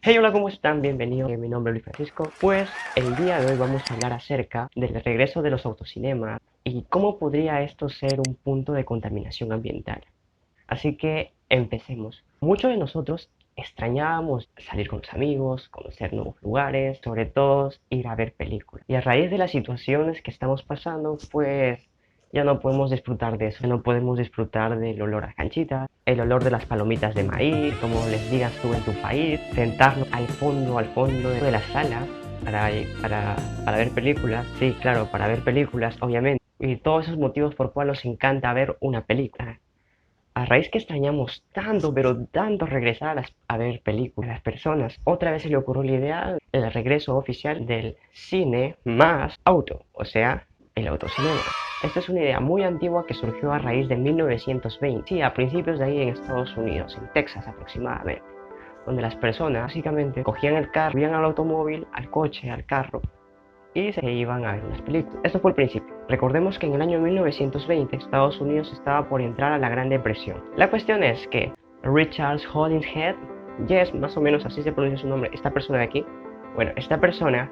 Hey, hola, ¿cómo están? Bienvenidos. Mi nombre es Luis Francisco. Pues el día de hoy vamos a hablar acerca del regreso de los autocinemas y cómo podría esto ser un punto de contaminación ambiental. Así que empecemos. Muchos de nosotros extrañábamos salir con los amigos, conocer nuevos lugares, sobre todo ir a ver películas. Y a raíz de las situaciones que estamos pasando, pues ya no podemos disfrutar de eso, no podemos disfrutar del olor a canchita, el olor de las palomitas de maíz, como les digas tú en tu país, sentarnos al fondo de la sala para, para ver películas. Sí, claro, para ver películas, obviamente. Y todos esos motivos por cuales nos encanta ver una película. A raíz que extrañamos tanto, pero tanto regresar a ver películas, a las personas, otra vez se le ocurrió la idea del regreso oficial del cine más auto, o sea, el autocinema. Esta es una idea muy antigua que surgió a raíz de 1920, sí, a principios de ahí en Estados Unidos, en Texas aproximadamente, donde las personas básicamente cogían el carro, iban al automóvil, al coche, al carro, y se iban a ver unas películas. Esto fue el principio. Recordemos que en el año 1920 Estados Unidos estaba por entrar a la Gran Depresión. La cuestión es que Richard Hollingshead, yes, más o menos así se pronuncia su nombre, esta persona de aquí, bueno, esta persona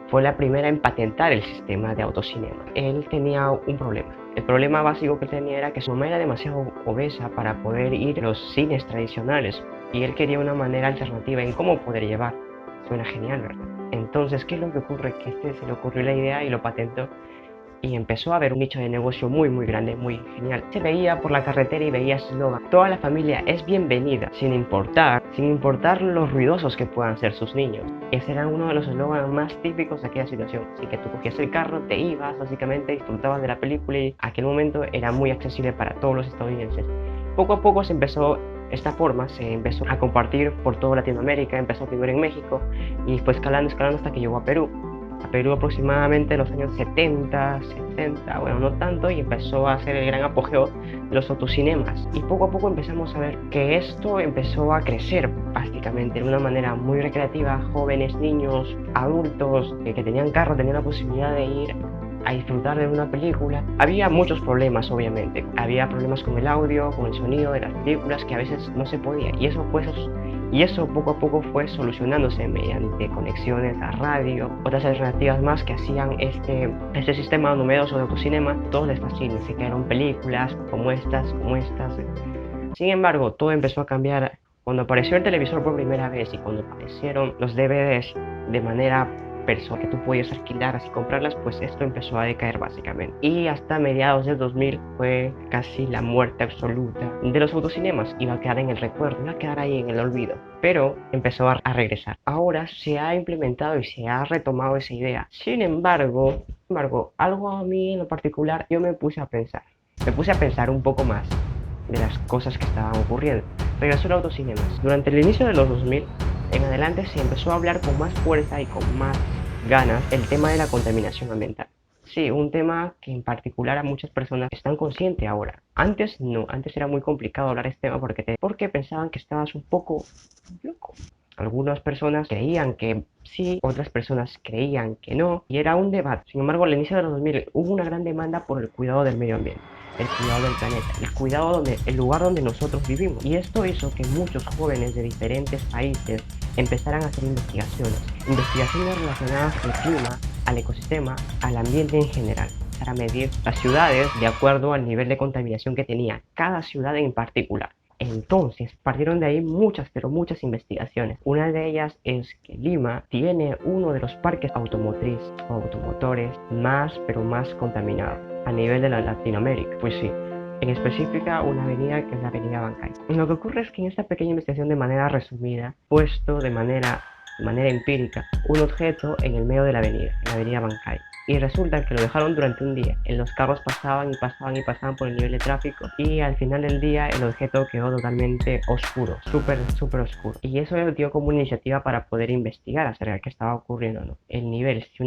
fue la primera en patentar el sistema de autocinema. Él tenía un problema. El problema básico que tenía era que su mamá era demasiado obesa para poder ir a los cines tradicionales y él quería una manera alternativa en cómo poder llevar. Suena genial, ¿verdad? Entonces, ¿qué es lo que ocurre? Que se le ocurrió la idea y lo patentó y empezó a haber un nicho de negocio muy grande, muy genial. Se veía por la carretera y veía eslogan: toda la familia es bienvenida, sin importar los ruidosos que puedan ser sus niños. Ese era uno de los eslogans más típicos de aquella situación. Así que tú cogías el carro, te ibas, básicamente disfrutabas de la película y aquel momento era muy accesible para todos los estadounidenses. Poco a poco esta forma se empezó a compartir por toda Latinoamérica, empezó primero en México y fue escalando hasta que llegó a Perú. A Perú aproximadamente en los años 70, 70, bueno, no tanto, y empezó a hacer el gran apogeo de los autocinemas. Y poco a poco empezamos a ver que esto empezó a crecer básicamente de una manera muy recreativa. Jóvenes, niños, adultos que tenían carro tenían la posibilidad de ir a disfrutar de una película. Había muchos problemas, obviamente. Había problemas con el audio, con el sonido de las películas, que a veces no se podía. Y eso poco a poco fue solucionándose mediante conexiones a radio, otras alternativas más que hacían este sistema novedoso de autocinema. Todos les fascina, se crearon películas como estas, como estas. Sin embargo, todo empezó a cambiar cuando apareció el televisor por primera vez y cuando aparecieron los DVDs de manera personal que tú podías alquilar así comprarlas, pues esto empezó a decaer básicamente. Y hasta mediados del 2000 fue casi la muerte absoluta de los autocinemas. Iba a quedar en el recuerdo, iba a quedar ahí en el olvido. Pero empezó a regresar. Ahora se ha implementado y se ha retomado esa idea. Sin embargo, algo a mí en lo particular yo me puse a pensar. Me puse a pensar un poco más de las cosas que estaban ocurriendo. Regresó el autocinemas. Durante el inicio de los 2000 en adelante se empezó a hablar con más fuerza y con más ganas el tema de la contaminación ambiental. Sí, un tema que en particular a muchas personas están conscientes ahora. Antes no, antes era muy complicado hablar de este tema porque pensaban que estabas un poco loco. Algunas personas creían que sí, otras personas creían que no, y era un debate. Sin embargo, al inicio de los 2000 hubo una gran demanda por el cuidado del medio ambiente, el cuidado del planeta, el lugar donde nosotros vivimos. Y esto hizo que muchos jóvenes de diferentes países empezaran a hacer investigaciones relacionadas al clima, al ecosistema, al ambiente en general, para medir las ciudades de acuerdo al nivel de contaminación que tenía cada ciudad en particular. Entonces, partieron de ahí pero muchas investigaciones. Una de ellas es que Lima tiene uno de los parques automotores más contaminados a nivel de la Latinoamérica. Pues sí, en específica una avenida que es la avenida Bancay. Lo que ocurre es que en esta pequeña investigación, de manera resumida, puesto de manera empírica un objeto en el medio de la avenida Bancay. Y resulta que lo dejaron durante un día. Los carros pasaban por el nivel de tráfico y al final del día el objeto quedó totalmente oscuro, súper oscuro. Y eso dio como una iniciativa para poder investigar acerca de qué estaba ocurriendo, ¿no? El nivel, si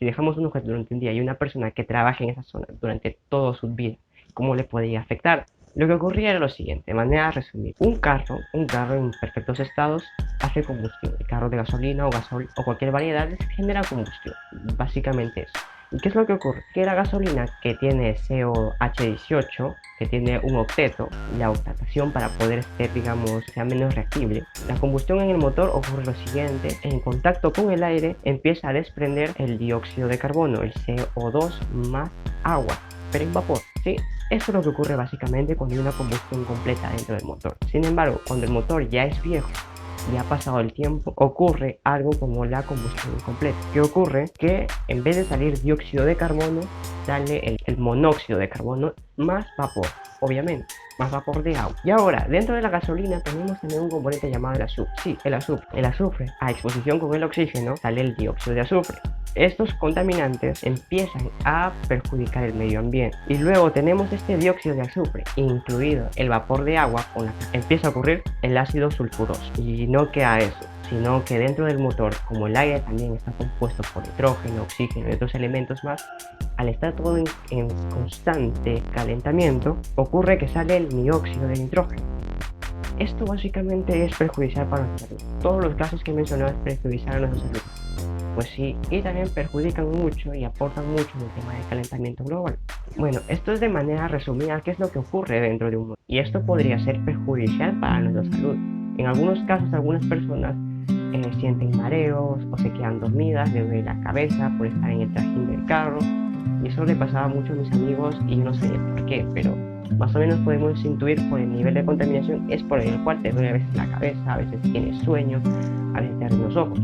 dejamos un objeto durante un día y una persona que trabaja en esa zona durante toda su vida, ¿cómo le podía afectar? Lo que ocurría era lo siguiente, de manera resumida. Un carro en perfectos estados hace combustión. El carro de gasolina o gasol o cualquier variedad genera combustión. Básicamente eso. ¿Y qué es lo que ocurre? Que la gasolina que tiene COH18, que tiene un octeto, la octatación para poder ser, digamos, sea menos reactible, la combustión en el motor ocurre lo siguiente: en contacto con el aire empieza a desprender el dióxido de carbono, el CO2 más agua, pero en vapor, ¿sí? Esto es lo que ocurre básicamente cuando hay una combustión completa dentro del motor. Sin embargo, cuando el motor ya es viejo, ya ha pasado el tiempo, ocurre algo como la combustión incompleta. ¿Qué ocurre? Que en vez de salir dióxido de carbono, sale el monóxido de carbono más vapor, obviamente, más vapor de agua. Y ahora, dentro de la gasolina tenemos también un componente llamado el azufre. Sí, el azufre. El azufre, a exposición con el oxígeno, sale el dióxido de azufre. Estos contaminantes empiezan a perjudicar el medio ambiente. Y luego tenemos este dióxido de azufre, incluido el vapor de agua, con la que empieza a ocurrir el ácido sulfuroso. Y no queda eso, sino que dentro del motor, como el aire también está compuesto por nitrógeno, oxígeno y otros elementos más, al estar todo en constante calentamiento, ocurre que sale el dióxido de nitrógeno. Esto básicamente es perjudicial para nuestra salud. Todos los casos que he mencionado es perjudicial a nuestra salud. Pues sí, y también perjudican mucho y aportan mucho en el tema del calentamiento global. Bueno, esto es de manera resumida qué es lo que ocurre dentro de un motor. Y esto podría ser perjudicial para nuestra salud. En algunos casos, algunas personas sienten mareos o se quedan dormidas, les duele la cabeza por estar en el trajín del carro. Y eso le pasaba mucho a mis amigos y yo no sé por qué, pero más o menos podemos intuir por el nivel de contaminación es por el cual te duele a veces la cabeza, a veces tienes sueño, a veces te arden los ojos.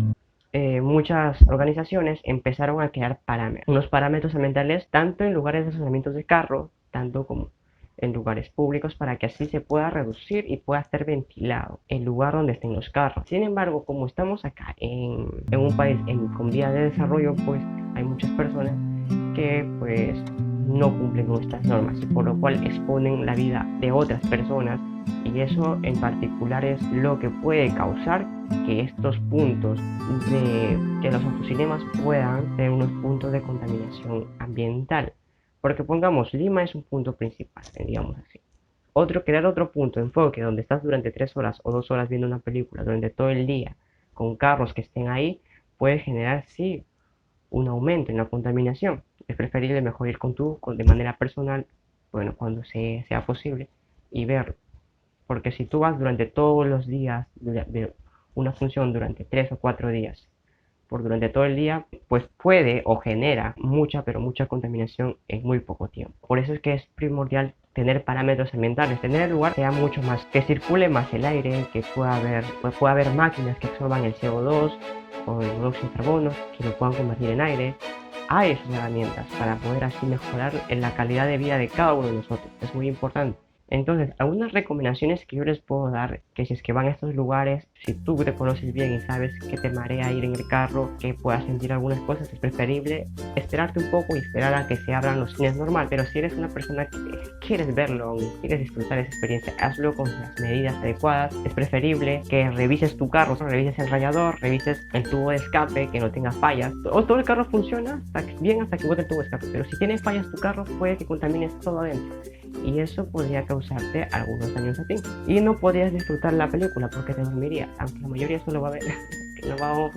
Muchas organizaciones empezaron a crear parámetros, unos parámetros ambientales tanto en lugares de estacionamientos de carro, tanto como en lugares públicos, para que así se pueda reducir y pueda ser ventilado el lugar donde estén los carros. Sin embargo, como estamos acá en un país con vías de desarrollo, pues hay muchas personas que pues no cumplen con estas normas y por lo cual exponen la vida de otras personas, y eso en particular es lo que puede causar que estos puntos de que los autocinemas puedan ser unos puntos de contaminación ambiental. Porque pongamos, Lima es un punto principal, digamos así. Crear otro punto de enfoque donde estás durante 3 horas o 2 horas viendo una película durante todo el día con carros que estén ahí, puede generar, sí, un aumento en la contaminación. Es preferible mejor ir de manera personal, bueno, cuando sea posible, y verlo. Porque si tú vas durante todos los días de una función durante 3 o 4 días, durante todo el día, pues puede o genera mucha, pero mucha contaminación en muy poco tiempo. Por eso es que es primordial tener parámetros ambientales, tener el lugar que sea mucho más, que circule más el aire, que pueda haber máquinas que absorban el CO2 o el monóxido de carbono, que lo puedan convertir en aire. Hay esas herramientas para poder así mejorar en la calidad de vida de cada uno de nosotros. Es muy importante. Entonces, algunas recomendaciones que yo les puedo dar, que si es que van a estos lugares, si tú te conoces bien y sabes que te marea ir en el carro, que puedas sentir algunas cosas, es preferible esperarte un poco y esperar a que se abran los cines normal. Pero si eres una persona que quieres verlo, quieres disfrutar esa experiencia, hazlo con las medidas adecuadas. Es preferible que revises tu carro, revises el radiador, revises el tubo de escape, que no tenga fallas. O todo el carro funciona bien hasta que bote el tubo de escape, pero si tiene fallas tu carro, puede que contamines todo adentro, y eso podría causarte algunos daños a ti. Y no podrías disfrutar la película porque te dormirías, aunque la mayoría eso lo va a ver.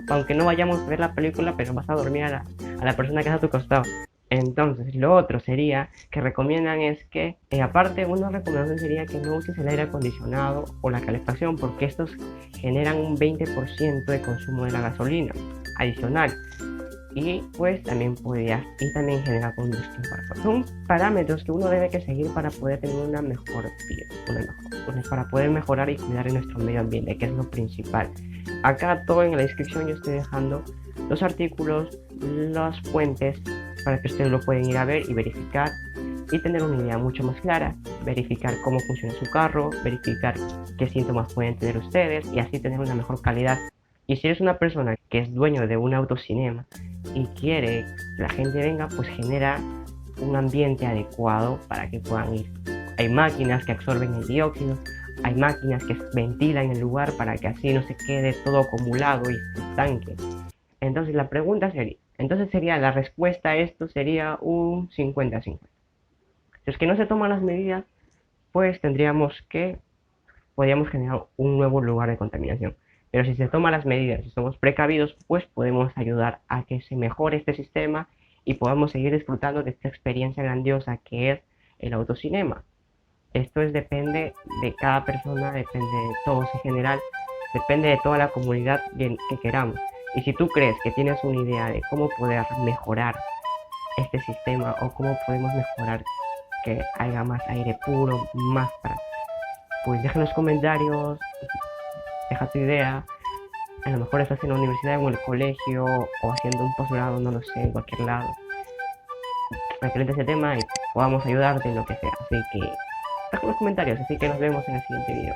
Aunque no vayamos a ver la película, pero vas a dormir a la persona que está a tu costado. Entonces, lo otro sería que recomiendan es que, aparte, una recomendación sería que no uses el aire acondicionado o la calefacción, porque estos generan un 20% de consumo de la gasolina adicional. Y pues también genera combustión para. Son parámetros que uno debe que seguir para poder tener una mejor vida, para poder mejorar y cuidar en nuestro medio ambiente, que es lo principal. Acá todo en la descripción yo estoy dejando los artículos, las fuentes, para que ustedes lo pueden ir a ver y verificar y tener una idea mucho más clara, verificar cómo funciona su carro, verificar qué síntomas pueden tener ustedes y así tener una mejor calidad. Y si eres una persona que es dueño de un autocinema y quiere que la gente venga, pues genera un ambiente adecuado para que puedan ir. Hay máquinas que absorben el dióxido, hay máquinas que ventilan el lugar para que así no se quede todo acumulado y se estanque. Entonces la respuesta a esto sería un 50-50. Si es que no se toman las medidas, pues podríamos generar un nuevo lugar de contaminación. Pero si se toman las medidas y somos precavidos, pues podemos ayudar a que se mejore este sistema y podamos seguir disfrutando de esta experiencia grandiosa que es el autocinema. Depende de cada persona, depende de todos en general, depende de toda la comunidad que queramos. Y si tú crees que tienes una idea de cómo poder mejorar este sistema o cómo podemos mejorar que haya más aire puro, más para, pues deja en los comentarios, deja tu idea. A lo mejor estás en la universidad o en el colegio o haciendo un posgrado, no lo sé, en cualquier lado, referente a ese tema y podamos ayudarte en lo que sea. Así que deja en los comentarios, así que nos vemos en el siguiente video.